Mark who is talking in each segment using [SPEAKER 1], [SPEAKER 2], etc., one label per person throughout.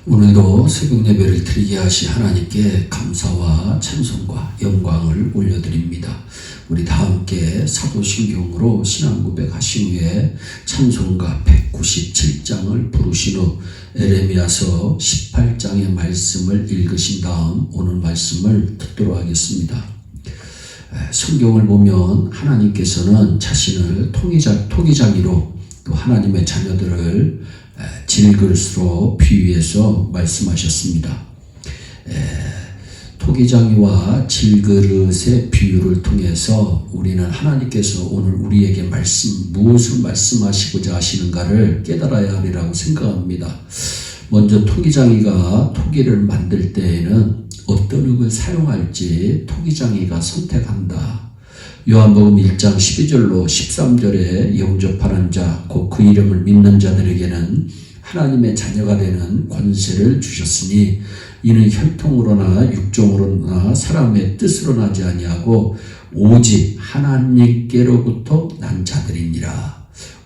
[SPEAKER 1] 오늘도 새벽 예배를 드리게 하신 하나님께 감사와 찬송과 영광을 올려드립니다. 우리 다 함께 사도신경으로 신앙고백 하신 후에 찬송가 197장을 부르신 후 에레미야서 18장의 말씀을 읽으신 다음 오늘 말씀을 듣도록 하겠습니다. 성경을 보면 하나님께서는 자신을 토기장이로 또 하나님의 자녀들을 질그릇으로 비유해서 말씀하셨습니다. 토기장이와 질그릇의 비유를 통해서 우리는 하나님께서 오늘 우리에게 무엇을 말씀하시고자 하시는가를 깨달아야 하리라고 생각합니다. 먼저 토기장이가 토기를 만들 때에는 어떤 흙을 사용할지 토기장이가 선택한다. 요한복음 1장 12절로 13절에 영접하는 자, 곧 그 이름을 믿는 자들에게는 하나님의 자녀가 되는 권세를 주셨으니 이는 혈통으로나 육종으로나 사람의 뜻으로 나지 아니하고 오직 하나님께로부터 난 자들이니라.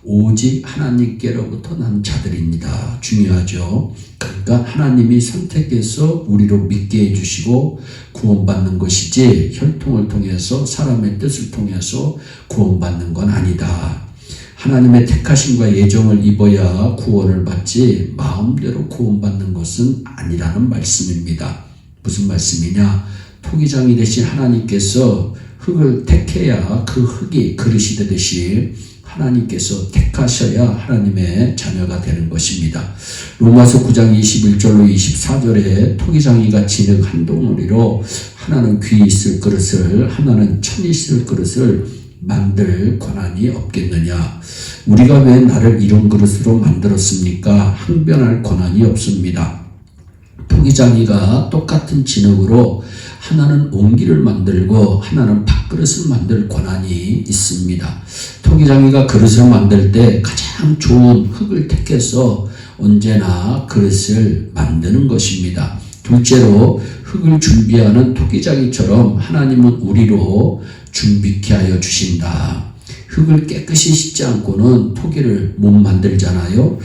[SPEAKER 1] 오직 하나님께로부터 난 자들입니다. 중요하죠. 그러니까 하나님이 선택해서 우리로 믿게 해주시고 구원받는 것이지 혈통을 통해서 사람의 뜻을 통해서 구원받는 건 아니다. 하나님의 택하심과 예정을 입어야 구원을 받지 마음대로 구원받는 것은 아니라는 말씀입니다. 무슨 말씀이냐? 토기장이 되신 하나님께서 흙을 택해야 그 흙이 그릇이 되듯이 하나님께서 택하셔야 하나님의 자녀가 되는 것입니다. 로마서 9장 21절로 24절에 토기장이가 진흙 한 덩어리로 하나는 귀 있을 그릇을 하나는 천 있을 그릇을 만들 권한이 없겠느냐. 우리가 왜 나를 이런 그릇으로 만들었습니까? 항변할 권한이 없습니다. 토기장이가 똑같은 진흙으로 하나는 옹기를 만들고 하나는 밥그릇을 만들 권한이 있습니다. 토기장이가 그릇을 만들 때 가장 좋은 흙을 택해서 언제나 그릇을 만드는 것입니다. 둘째로 흙을 준비하는 토기장이처럼 하나님은 우리로 준비케 하여 주신다. 흙을 깨끗이 씻지 않고는 토기를 못 만들잖아요.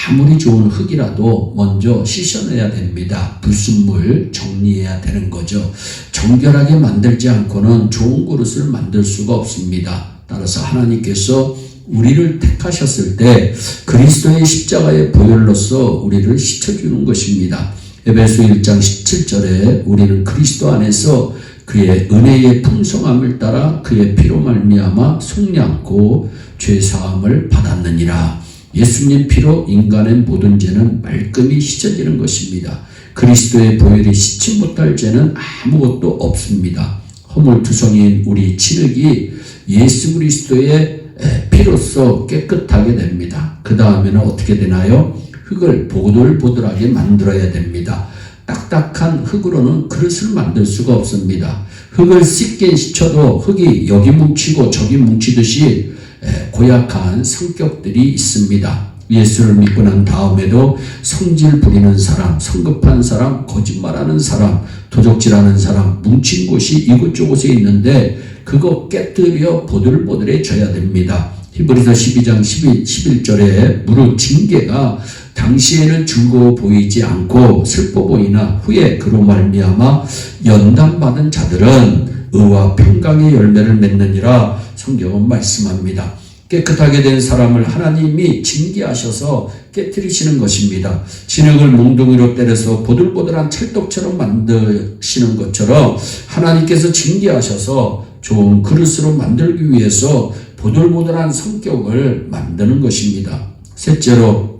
[SPEAKER 1] 아무리 좋은 흙이라도 먼저 씻어내야 됩니다. 불순물 정리해야 되는 거죠. 정결하게 만들지 않고는 좋은 그릇을 만들 수가 없습니다. 따라서 하나님께서 우리를 택하셨을 때 그리스도의 십자가의 보혈로서 우리를 씻어주는 것입니다. 에베소 1장 17절에 우리는 그리스도 안에서 그의 은혜의 풍성함을 따라 그의 피로 말미암아 속량고 죄사함을 받았느니라. 예수님 피로 인간의 모든 죄는 말끔히 씻어지는 것입니다. 그리스도의 보혈이 씻지 못할 죄는 아무것도 없습니다. 허물투성이인 우리 진흙이 예수 그리스도의 피로써 깨끗하게 됩니다. 그 다음에는 어떻게 되나요? 흙을 보들보들하게 만들어야 됩니다. 딱딱한 흙으로는 그릇을 만들 수가 없습니다. 흙을 씻게 씻어도 흙이 여기 뭉치고 저기 뭉치듯이 고약한 성격들이 있습니다. 예수를 믿고 난 다음에도 성질 부리는 사람, 성급한 사람, 거짓말하는 사람, 도적질하는 사람, 뭉친 곳이 이곳저곳에 있는데 그거 깨뜨려 보들보들해져야 됩니다. 히브리서 12장 11절에 무릇 징계가 당시에는 즐거워 보이지 않고 슬퍼 보이나 후에 그로 말미암아 연단받은 자들은 의와 평강의 열매를 맺느니라 성경은 말씀합니다. 깨끗하게 된 사람을 하나님이 징계하셔서 깨뜨리시는 것입니다. 진흙을 몽둥이로 때려서 보들보들한 찰떡처럼 만드시는 것처럼 하나님께서 징계하셔서 좋은 그릇으로 만들기 위해서 보들보들한 성격을 만드는 것입니다. 셋째로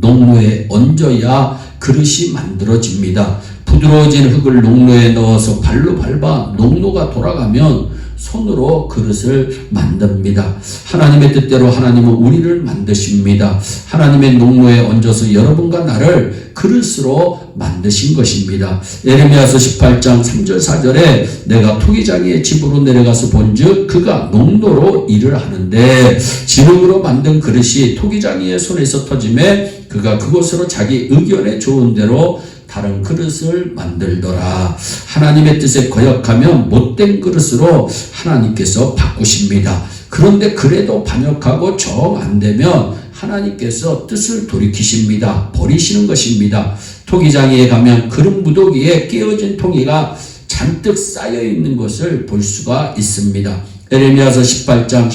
[SPEAKER 1] 농로에 얹어야 그릇이 만들어집니다. 부드러워진 흙을 농로에 넣어서 발로 밟아 농로가 돌아가면 손으로 그릇을 만듭니다. 하나님의 뜻대로 하나님은 우리를 만드십니다. 하나님의 농로에 얹어서 여러분과 나를 그릇으로 만드신 것입니다. 에레미야서 18장 3절 4절에 내가 토기장이의 집으로 내려가서 본즉 그가 농로로 일을 하는데 진흙으로 만든 그릇이 토기장이의 손에서 터짐에 그가 그곳으로 자기 의견에 좋은 대로 다른 그릇을 만들더라. 하나님의 뜻에 거역하면 못된 그릇으로 하나님께서 바꾸십니다. 그런데 그래도 반역하고 정 안 되면 하나님께서 뜻을 돌이키십니다. 버리시는 것입니다. 토기장에 가면 그릇 무더기에 깨어진 통이가 잔뜩 쌓여 있는 것을 볼 수가 있습니다. 에레미야서 18장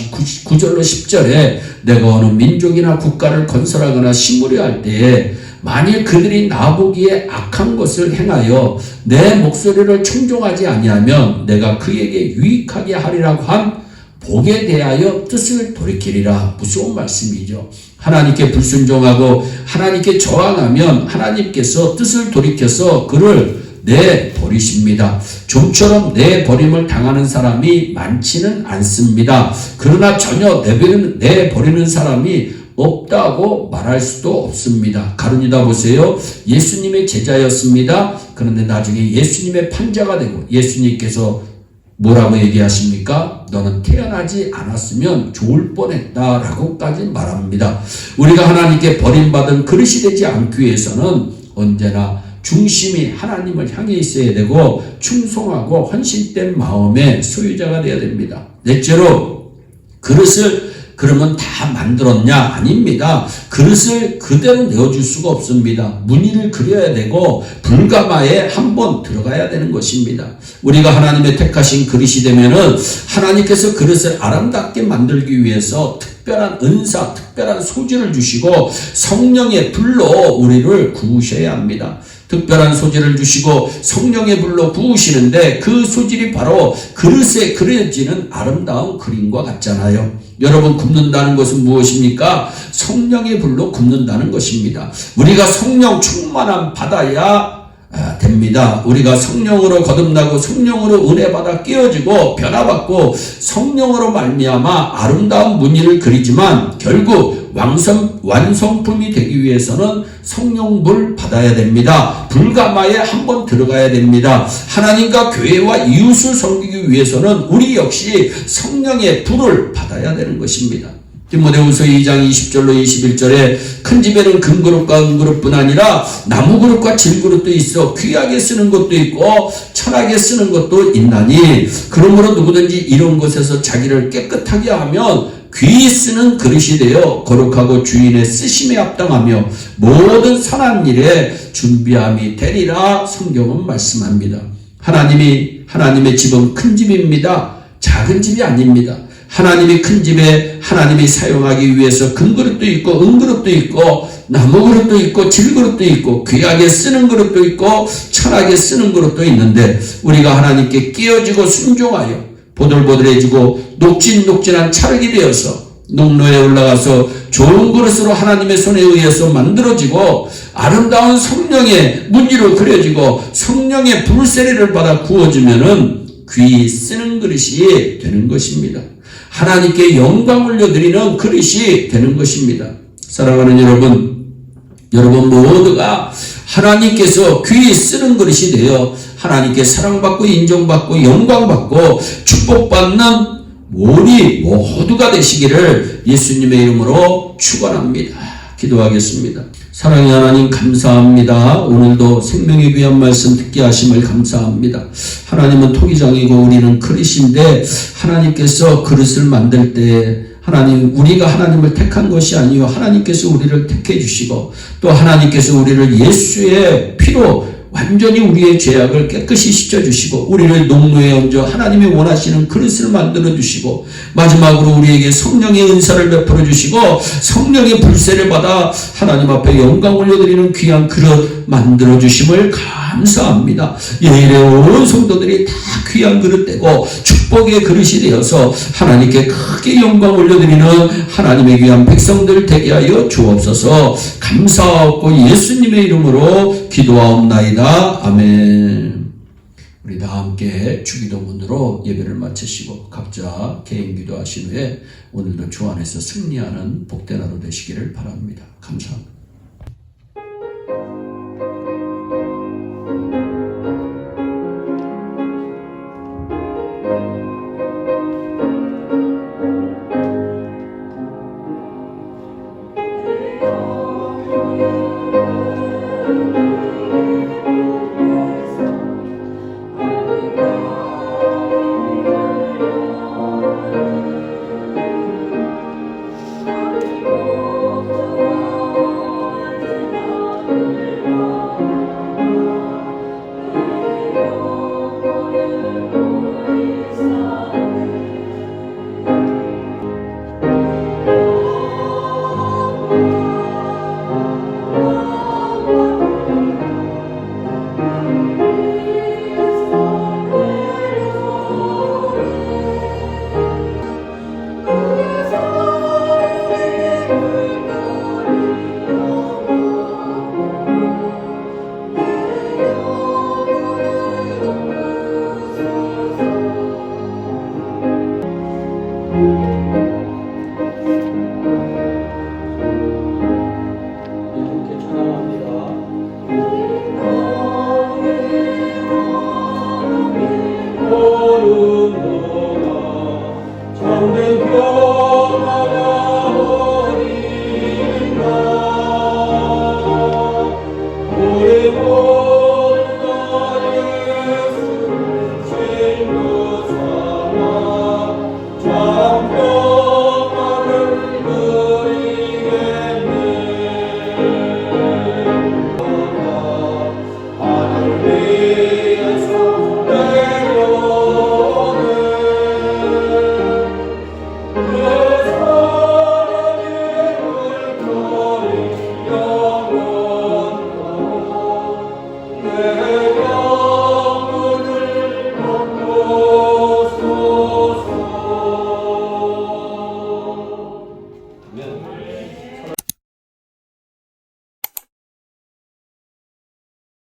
[SPEAKER 1] 9절로 10절에 내가 어느 민족이나 국가를 건설하거나 심으려 할 때에 만일 그들이 나보기에 악한 것을 행하여 내 목소리를 청종하지 아니하면 내가 그에게 유익하게 하리라고 한 복에 대하여 뜻을 돌이키리라. 무서운 말씀이죠. 하나님께 불순종하고 하나님께 저항하면 하나님께서 뜻을 돌이켜서 그를 내버리십니다. 좀처럼 내버림을 당하는 사람이 많지는 않습니다. 그러나 전혀 내버리는 사람이 없다고 말할 수도 없습니다. 가룟유다 보세요. 예수님의 제자였습니다. 그런데 나중에 예수님의 판자가 되고 예수님께서 뭐라고 얘기하십니까? 너는 태어나지 않았으면 좋을 뻔했다라고까지 말합니다. 우리가 하나님께 버림받은 그릇이 되지 않기 위해서는 언제나 중심이 하나님을 향해 있어야 되고 충성하고 헌신된 마음의 소유자가 되어야 됩니다. 넷째로 그릇을 그러면 다 만들었냐? 아닙니다. 그릇을 그대로 내어줄 수가 없습니다. 무늬를 그려야 되고 불가마에 한번 들어가야 되는 것입니다. 우리가 하나님의 택하신 그릇이 되면은 하나님께서 그릇을 아름답게 만들기 위해서 특별한 은사, 특별한 소질을 주시고 성령의 불로 우리를 구우셔야 합니다. 특별한 소질을 주시고 성령의 불로 구우시는데 그 소질이 바로 그릇에 그려지는 아름다운 그림과 같잖아요. 여러분, 굽는다는 것은 무엇입니까? 성령의 불로 굽는다는 것입니다. 우리가 성령 충만함 받아야 됩니다. 우리가 성령으로 거듭나고 성령으로 은혜 받아 깨어지고 변화받고 성령으로 말미암아 아름다운 무늬를 그리지만 결국 완성품이 되기 위해서는 성령불 받아야 됩니다. 불가마에 한번 들어가야 됩니다. 하나님과 교회와 이웃을 섬기기 위해서는 우리 역시 성령의 불을 받아야 되는 것입니다. 디모데후서 2장 20절로 21절에 큰 집에는 금그릇과 은그릇뿐 아니라 나무그릇과 질그릇도 있어 귀하게 쓰는 것도 있고 천하게 쓰는 것도 있나니 그러므로 누구든지 이런 것에서 자기를 깨끗하게 하면 귀히 쓰는 그릇이 되어 거룩하고 주인의 쓰심에 합당하며 모든 선한 일에 준비함이 되리라. 성경은 말씀합니다. 하나님의 집은 큰 집입니다. 작은 집이 아닙니다. 하나님이 큰 집에 하나님이 사용하기 위해서 금그릇도 있고 은그릇도 있고 나무그릇도 있고 질그릇도 있고 귀하게 쓰는 그릇도 있고 천하게 쓰는 그릇도 있는데 우리가 하나님께 끼어지고 순종하여 보들보들해지고 녹진녹진한 찰흙이 되어서 농로에 올라가서 좋은 그릇으로 하나님의 손에 의해서 만들어지고 아름다운 성령의 무늬로 그려지고 성령의 불세례를 받아 구워지면은 귀히 쓰는 그릇이 되는 것입니다. 하나님께 영광 올려드리는 그릇이 되는 것입니다. 사랑하는 여러분 모두가 하나님께서 귀히 쓰는 그릇이 되어 하나님께 사랑받고 인정받고 영광받고 축복받는 우리 모두가 되시기를 예수님의 이름으로 축원합니다. 기도하겠습니다. 사랑의 하나님 감사합니다. 오늘도 생명의 귀한 말씀 듣게 하심을 감사합니다. 하나님은 토기장이고 우리는 그릇인데 하나님께서 그릇을 만들 때 우리가 하나님을 택한 것이 아니요 하나님께서 우리를 택해 주시고 또 하나님께서 우리를 예수의 피로 완전히 우리의 죄악을 깨끗이 씻어주시고 우리를 농로에 얹어 하나님이 원하시는 그릇을 만들어주시고 마지막으로 우리에게 성령의 은사를 베풀어 주시고 성령의 불세를 받아 하나님 앞에 영광 올려드리는 귀한 그릇 만들어주심을 감사합니다. 예일의 온 성도들이 다 귀한 그릇 되고 축복의 그릇이 되어서 하나님께 크게 영광 올려드리는 하나님의 귀한 백성들 되게 하여 주옵소서. 감사하고 예수님의 이름으로 기도하옵나이다. 아멘. 우리 다 함께 주기도문으로 예배를 마치시고 각자 개인 기도하신 후에 오늘도 주 안에서 승리하는 복된 하루 되시기를 바랍니다. 감사합니다.